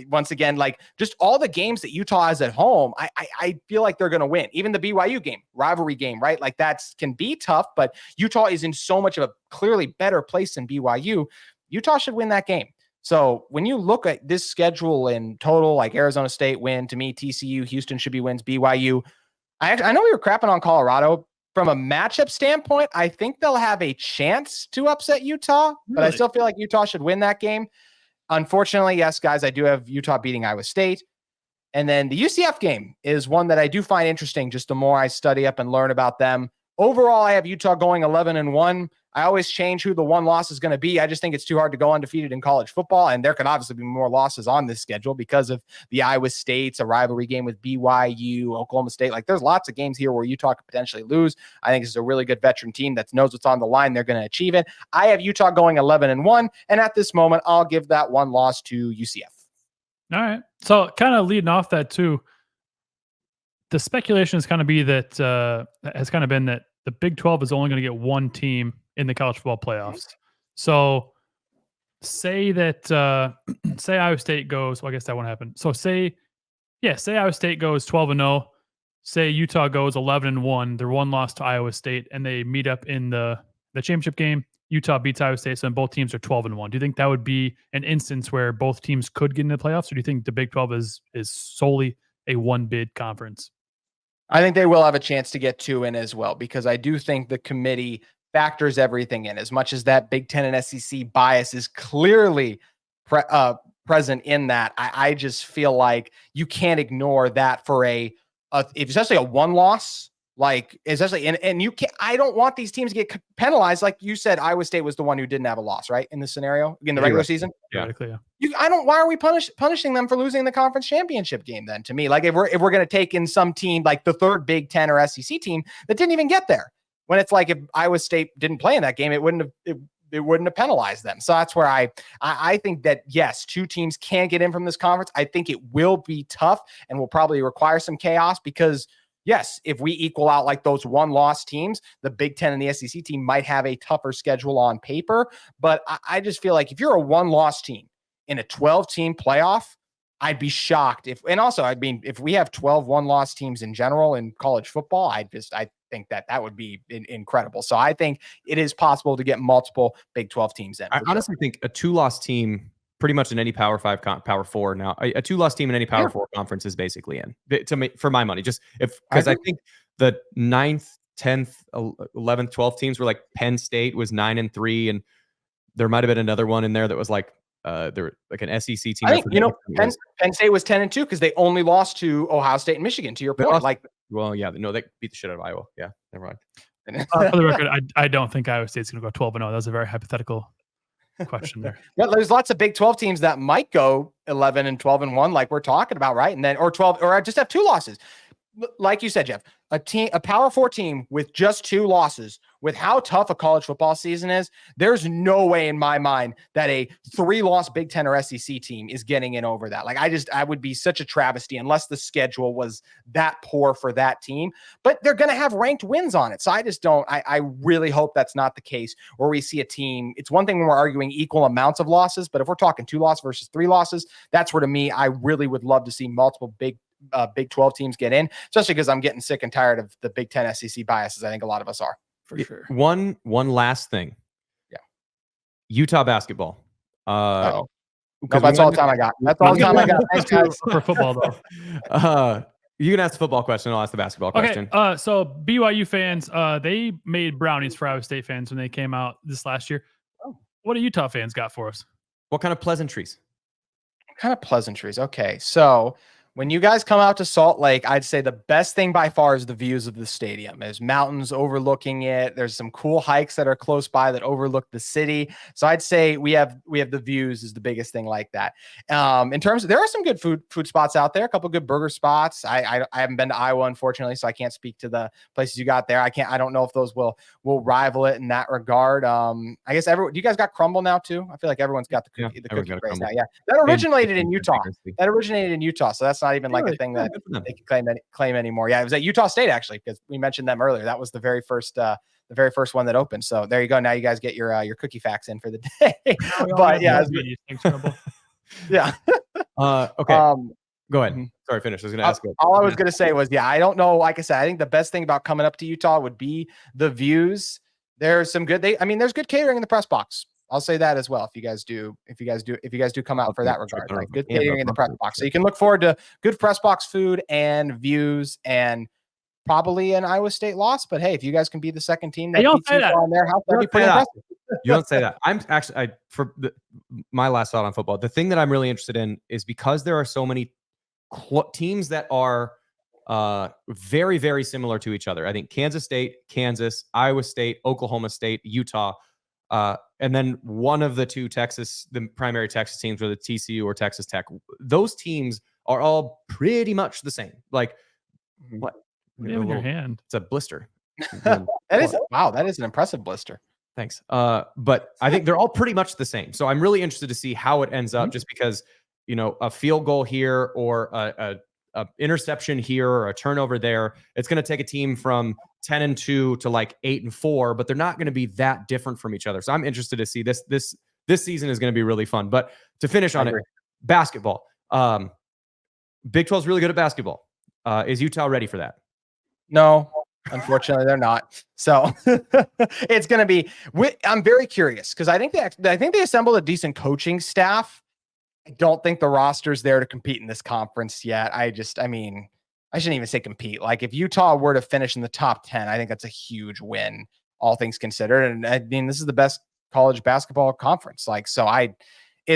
once again, like just all the games that Utah has at home, I feel like they're going to win. Even the BYU game, rivalry game, right? Like that's can be tough, but Utah is in so much of a clearly better place than BYU. Utah should win that game. So when you look at this schedule in total, like Arizona State win, to me, TCU, Houston should be wins, BYU. I know we were crapping on Colorado. From a matchup standpoint, I think they'll have a chance to upset Utah, but I still feel like Utah should win that game. Unfortunately, yes, guys, I do have Utah beating Iowa State. And then the UCF game is one that I do find interesting just the more I study up and learn about them. Overall, I have Utah going 11-1. I always change who the one loss is going to be. I just think it's too hard to go undefeated in college football. And there could obviously be more losses on this schedule because of the Iowa State's, a rivalry game with BYU, Oklahoma State. Like there's lots of games here where Utah could potentially lose. I think this is a really good veteran team that knows what's on the line. They're going to achieve it. I have Utah going 11-1. And at this moment, I'll give that one loss to UCF. All right. So kind of leading off that too, the speculation is kind of be that has kind of been that the Big 12 is only going to get one team in the college football playoffs. So say that say Iowa State goes, well, I guess that won't happen. So say Iowa State goes 12-0, say Utah goes 11-1, their one loss to Iowa State, and they meet up in the championship game. Utah beats Iowa State, so both teams are 12-1. Do you think that would be an instance where both teams could get into the playoffs, or do you think the Big 12 is solely a one bid conference? I think they will have a chance to get 2 in as well, because I do think the committee factors everything in. As much as that Big 10 and SEC bias is clearly present in that, I just feel like you can't ignore that for especially a one loss. Like, especially, and you can't, I don't want these teams to get penalized. Like you said, Iowa State was the one who didn't have a loss, right? In this scenario, in the regular season. Yeah. Why are we punishing them for losing the conference championship game then? To me, like if we're going to take in some team, like the third Big 10 or SEC team that didn't even get there, when it's like if Iowa State didn't play in that game, it wouldn't have penalized them. So that's where I think that, yes, 2 teams can get in from this conference. I think it will be tough and will probably require some chaos because, yes, if we equal out like those one-loss teams, the Big 10 and the SEC team might have a tougher schedule on paper. But I just feel like if you're a one-loss team in a 12-team playoff, I'd be shocked if we have 12 one-loss teams in general in college football, I think that would be incredible. So I think it is possible to get multiple Big 12 teams in. I honestly think a 2-loss team, pretty much in any Power 5, Power 4 now, a 2-loss team in any Power 4 conference is basically in. To me, for my money, just because I think the 9th, 10th, 11th, 12th teams were like Penn State was 9-3, and there might have been another one in there that was like like an SEC team. I think Penn State was 10-2 because they only lost to Ohio State and Michigan. To your point, they beat the shit out of Iowa. Yeah, never mind. For the record, I don't think Iowa State's going to go 12-0. That was a very hypothetical question there. Well, there's lots of Big 12 teams that might go 11-12-1, like we're talking about, right? And then or 12, or just have 2 losses. Like you said, Jeff, a Power 4 team with just 2 losses, with how tough a college football season is, there's no way in my mind that a 3-loss Big 10 or SEC team is getting in over that. Like I would be such a travesty unless the schedule was that poor for that team, but they're going to have ranked wins on it. So I really hope that's not the case where we see a team. It's one thing when we're arguing equal amounts of losses, but if we're talking 2 losses versus 3 losses, that's where to me, I really would love to see multiple Big 12 teams get in, especially because I'm getting sick and tired of the Big 10 SEC biases. I think a lot of us are. For sure. One last thing. Yeah. Utah basketball. No, that's all the time I got. That's all the time I got. Thanks, guys. For football, though. You can ask the football question. I'll ask the basketball question. So BYU fans, they made brownies for Iowa State fans when they came out this last year. What do Utah fans got for us? What kind of pleasantries? Okay, so when you guys come out to Salt Lake, I'd say the best thing by far is the views of the stadium. There's mountains overlooking it. There's some cool hikes that are close by that overlook the city. So I'd say we have the views is the biggest thing like that. In terms of, there are some good food spots out there, a couple good burger spots. I haven't been to Iowa, unfortunately, so I can't speak to the places you got there. I don't know if those will rival it in that regard. I guess do you guys got crumble now too? I feel like everyone's got the cookie craze now. Yeah. That originated in Utah. So that's not even like a thing that they can claim anymore. Yeah, it was at Utah State actually, because we mentioned them earlier. That was the very first one that opened. So there you go. Now you guys get your cookie facts in for the day. But yeah, yeah. Okay. Go ahead. Sorry, finish. I was going to ask. All I was going to say was, I don't know. Like I said, I think the best thing about coming up to Utah would be the views. There's some good. There's good catering in the press box. I'll say that as well. If you guys do come out for that regard, like good catering in the press box, so you can look forward to good press box food and views, and probably an Iowa State loss. But hey, if you guys can be the second team that beats Utah on their house, that'd be pretty impressive. You don't say that. I'm actually, my last thought on football, the thing that I'm really interested in is because there are so many teams that are very, very similar to each other. I think Kansas State, Kansas, Iowa State, Oklahoma State, Utah, and then one of the two the primary Texas teams, whether TCU or Texas Tech. Those teams are all pretty much the same. Like, what? In your hand. It's a blister. That is an impressive blister. Thanks. But I think they're all pretty much the same. So I'm really interested to see how it ends up, just because, a field goal here or a interception here or a turnover there, it's going to take a team from 10-2 to like 8-4, but they're not going to be that different from each other. So I'm interested to see this season is going to be really fun. But to finish on it, basketball, Big 12 is really good at basketball. Is Utah ready for that? No, unfortunately they're not. So it's going to be, I'm very curious because I think they assembled a decent coaching staff. I don't think the roster's there to compete in this conference yet. I shouldn't even say compete. Like if Utah were to finish in the top 10, I think that's a huge win, all things considered. And I mean, this is the best college basketball conference. It's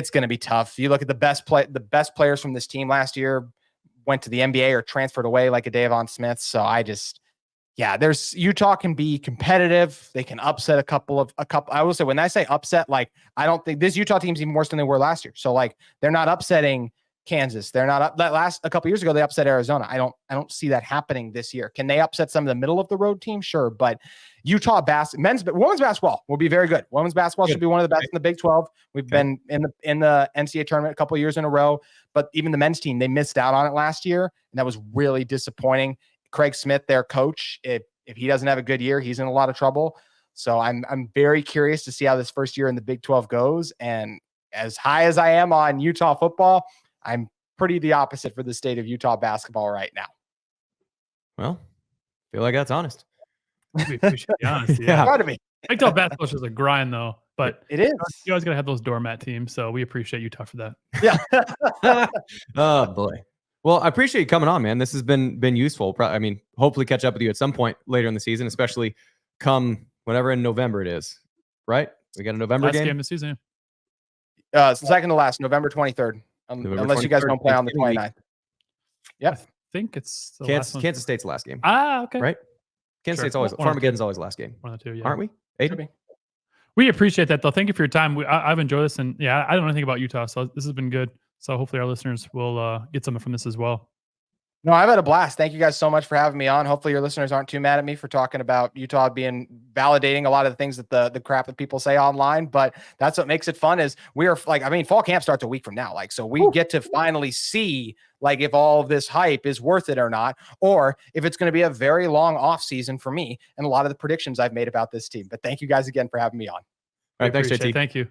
going to be tough. You look at the best players from this team last year went to the NBA or transferred away, like a Davon Smith. So Utah can be competitive. They can upset a couple. I will say, when I say upset, like, I don't think this Utah team's even worse than they were last year. So like, they're not upsetting Kansas. They're not a couple years ago, they upset Arizona. I don't see that happening this year. Can they upset some of the middle of the road teams? Sure. But Utah women's basketball will be very good. Women's basketball should be one of the best in the Big 12. We've been in the NCAA tournament a couple of years in a row, but even the men's team, they missed out on it last year. And that was really disappointing. Craig Smith, their coach, if he doesn't have a good year, he's in a lot of trouble. So I'm very curious to see how this first year in the Big 12 goes. And as high as I am on Utah football, I'm pretty the opposite for the state of Utah basketball right now. Well, I feel like that's honest. We appreciate the honesty. Yeah. Proud of me. Big 12 basketball is a grind though, but it is. You always got to have those doormat teams. So we appreciate Utah for that. Yeah. Oh boy. Well, I appreciate you coming on, man. This has been useful. I mean, hopefully catch up with you at some point later in the season, especially come whenever in November it is. Right? We got a November last game game of the season. Second to last, November 23rd. Unless you guys don't play on the 29th. Yeah. I think it's the Kansas State's the last game. Okay. Right? Kansas State's always Farmageddon's always the last game. One of the two, yeah. Aren't we? Aiden? We appreciate that though. Thank you for your time. I've enjoyed this, and I don't know anything about Utah, so this has been good. So hopefully our listeners will get something from this as well. No, I've had a blast. Thank you guys so much for having me on. Hopefully your listeners aren't too mad at me for talking about Utah validating a lot of the things that the crap that people say online, but that's what makes it fun is fall camp starts a week from now. So we get to finally see if all of this hype is worth it or not, or if it's going to be a very long off season for me and a lot of the predictions I've made about this team. But thank you guys again for having me on. All right. Thanks, JT. Thank you.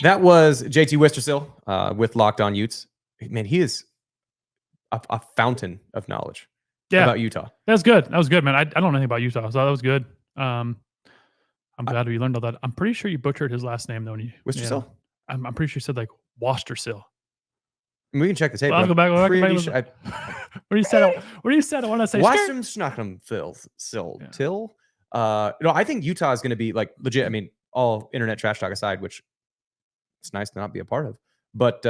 That was JT Wistrcill with Locked On Utes. Man, he is a fountain of knowledge about Utah. That was good, man. I don't know anything about Utah, so that was good. I'm glad we learned all that. I'm pretty sure you butchered his last name, though. Wistrcill? I'm pretty sure you said Wistrcill. We can check the tape. I'll go back. What do you said? What do you said? I want to say. Till. I think Utah is going to be legit. I mean, all internet trash talk aside, which it's nice to not be a part of, but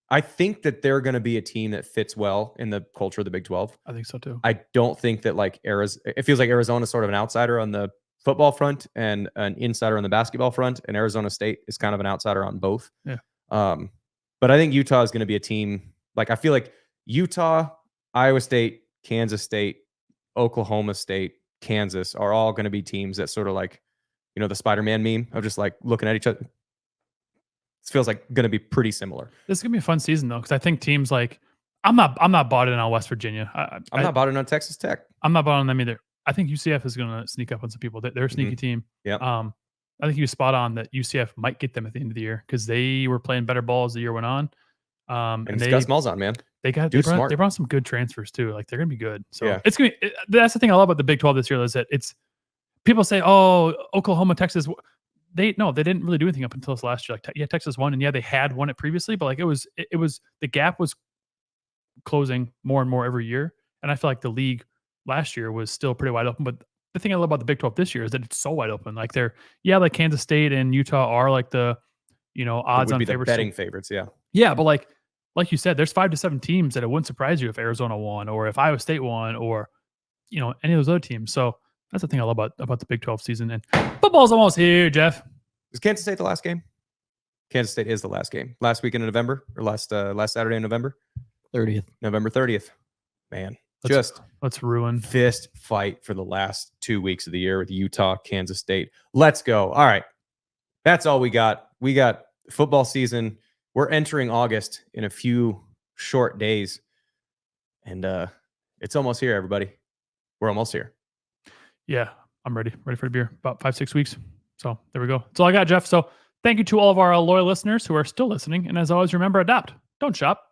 I think that they're going to be a team that fits well in the culture of the Big 12. I think so too. I don't think that it feels like Arizona's sort of an outsider on the football front and an insider on the basketball front, and Arizona State is kind of an outsider on both. Yeah. But I think Utah is going to be a team. I feel like Utah, Iowa State, Kansas State, Oklahoma State, Kansas are all going to be teams that sort of the Spider-Man meme of just looking at each other. It feels like going to be pretty similar. This is going to be a fun season though, because I think teams I'm not bought in on West Virginia. I'm not bought in on Texas Tech. I'm not bought on them either. I think UCF is going to sneak up on some people. They're a sneaky team. Yeah. I think you spot on that UCF might get them at the end of the year because they were playing better ball as the year went on. And it's Gus Malzahn, man. They brought some good transfers too. Like they're gonna be good. So Yeah. it's gonna be, that's the thing I love about the Big 12 this year is that it's people say, oh, Oklahoma, Texas. They didn't really do anything up until this last year. Like Texas won, and yeah, they had won it previously, but like it was the gap was closing more and more every year. And I feel like the league last year was still pretty wide open. But the thing I love about the Big 12 this year is that it's so wide open. Like like Kansas State and Utah are like the odds on favorites. Betting favorites, yeah. Yeah, but like you said, there's 5 to 7 teams that it wouldn't surprise you if Arizona won or if Iowa State won or any of those other teams. So that's the thing I love about the Big 12 season. And football's almost here, Jeff. Is Kansas State the last game? Kansas State is the last game. Last weekend in November or last Saturday in November? 30th. November 30th. Man, let's ruin fist fight for the last 2 weeks of the year with Utah, Kansas State. Let's go. All right. That's all we got. We got football season. We're entering August in a few short days. And it's almost here, everybody. We're almost here. Yeah, I'm ready. Ready for the beer. About 5-6 weeks. So there we go. That's all I got, Jeff. So thank you to all of our loyal listeners who are still listening. And as always, remember, adapt. Don't shop.